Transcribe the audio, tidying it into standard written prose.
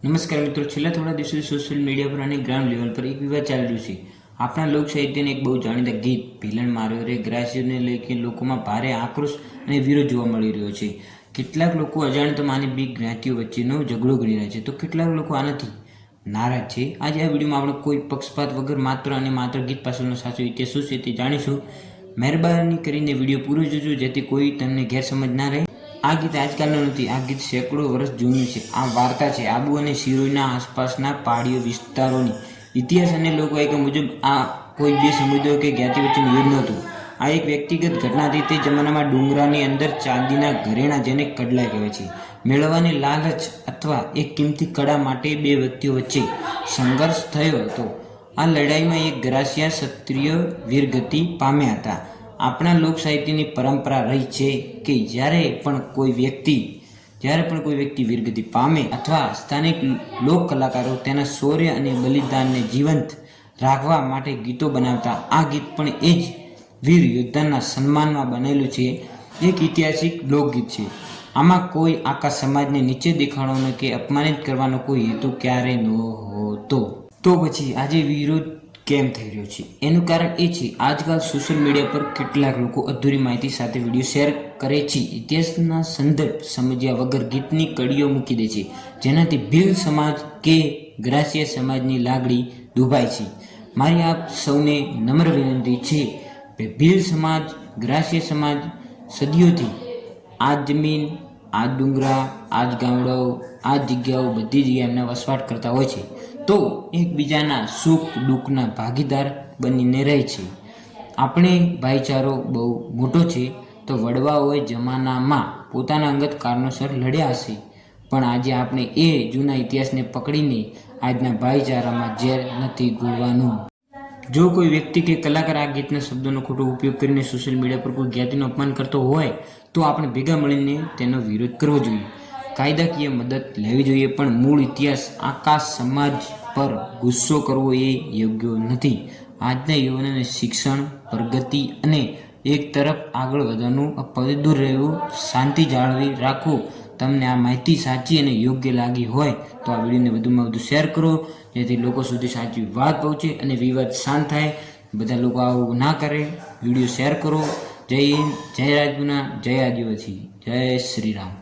નમસ્કાર મિત્રો, છેલ્લા થોડા દિવસોથી સોશિયલ મીડિયા પર અને ગ્રાઉન્ડ લેવલ પર એક વિવાદ ચાલી રહ્યો છે. આપણા લોક સાહિત્યને એક બહુ જાણીતા ગીત ભીલણ માર્યો રે ગ્રાસીઓને લઈને લોકોમાં ભારે આક્રોશ અને વિરોધ જોવા મળી રહ્યો છે. કેટલાક લોકો અજાણતામાં આને બે જ્ઞાતિઓ વચ્ચેનો ઝઘડો ગણી રહ્યા છે, તો કેટલાક લોકો આનાથી નારાજ છે. આજે આ વિડીયોમાં આપણે કોઈ પક્ષપાત વગર માત્ર અને માત્ર ગીત પાછળનો સાચો ઇતિહાસ શું છે તે જાણીશું. મહેરબાની કરીને વિડીયો પૂરો જોજો જેથી કોઈ તમને ગેરસમજ ના રહે. આ ગીત આજકાલનું નથી, આ ગીત સેંકડો વર્ષ જૂનું છે. આ વાર્તા છે આબુ અને સિરોહીના આસપાસના પહાડીય વિસ્તારોની. ઇતિહાસ અને લોકવાયકા મુજબ આ કોઈ બે સમુદાયો કે જ્ઞાતિ વચ્ચેનું યુદ્ધ નહોતું. આ એક વ્યક્તિગત ઘટના હતી. તે જમાનામાં ડુંગરાની અંદર ચાંદીના ઘરેણા, જેને કડલા કહેવાય છે, મેળવવાની લાલચ અથવા એક કિંમતી કડા માટે બે વ્યક્તિઓ વચ્ચે સંઘર્ષ થયો હતો. આ લડાઈમાં એક ગ્રાસિયા ક્ષત્રિય વીરગતિ પામ્યા હતા. આપણા લોક સાહિત્યની પરંપરા રહી છે કે જ્યારે પણ કોઈ વ્યક્તિ વીરગતિ પામે અથવા સ્થાનિક લોક કલાકારો તેના શૌર્ય અને બલિદાનને જીવંત રાખવા માટે ગીતો બનાવતા. આ ગીત પણ એ જ વીર યોદ્ધાના સન્માનમાં બનેલું છે. એક ઐતિહાસિક લોકગીત છે. આમાં કોઈ આખા સમાજને નીચે દેખાડવાનો કે અપમાનિત કરવાનો કોઈ હેતુ ક્યારેય નહોતો. તો પછી આજે વિરોધ કેમ થઈ રહ્યો છે? એનું કારણ એ છે, આજકાલ સોશિયલ મીડિયા પર કેટલાક લોકો અધૂરી માહિતી સાથે વિડીયો શેર કરે છે. ઇતિહાસના સંદર્ભ સમજ્યા વગર ગીતની કડીઓ મૂકી દે છે, જેનાથી ભીલ સમાજ કે ગ્રાસિયા સમાજની લાગણી દુભાય છે. મારી આપ સૌને નમ્ર વિનંતી છે કે ભીલ સમાજ, ગ્રાસિયા સમાજ સદીઓથી આ જમીન, આ ડુંગરા, આ જ ગામડાઓ, આ જગ્યાઓ, બધી જગ્યાએ એમના વસવાટ કરતા હોય છે, તો એકબીજાના સુખ દુઃખના ભાગીદાર બનીને રહે છે. આપણે ભાઈચારો બહુ મોટો છે. તો વડવાઓએ જમાનામાં પોતાના અંગત કારણોસર લડ્યા હશે, પણ આજે આપણે એ જૂના ઇતિહાસને પકડીને આજના ભાઈચારામાં ઝેર નથી ઘોળવાનું. જો કોઈ વ્યક્તિ કે કલાકાર આ ગીતના શબ્દોનો ખોટો ઉપયોગ કરીને સોશિયલ મીડિયા પર કોઈ જ્ઞાતિનું અપમાન કરતો હોય તો આપણે ભેગા મળીને તેનો વિરોધ કરવો જોઈએ, કાયદાકીય મદદ લેવી જોઈએ. પણ મૂળ ઇતિહાસ, આખા સમાજ પર ગુસ્સો કરવો એ યોગ્ય નથી. આજના યુવાનોને શિક્ષણ, પ્રગતિ અને એક તરફ આગળ વધવાનું અપાવથી દૂર રહેવું, શાંતિ જાળવી રાખવું. તમને આ માહિતી સાચી અને યોગ્ય લાગી હોય તો આ વિડીયોને વધુમાં વધુ શેર કરો, જેથી લોકો સુધી સાચી વાત પહોંચે અને વિવાદ શાંત થાય. બધા લોકો આવું ના કરે. વિડીયો શેર કરો. જય હિન્દ, જય રાજપૂના, જય આદિવાસી, જય શ્રી રામ.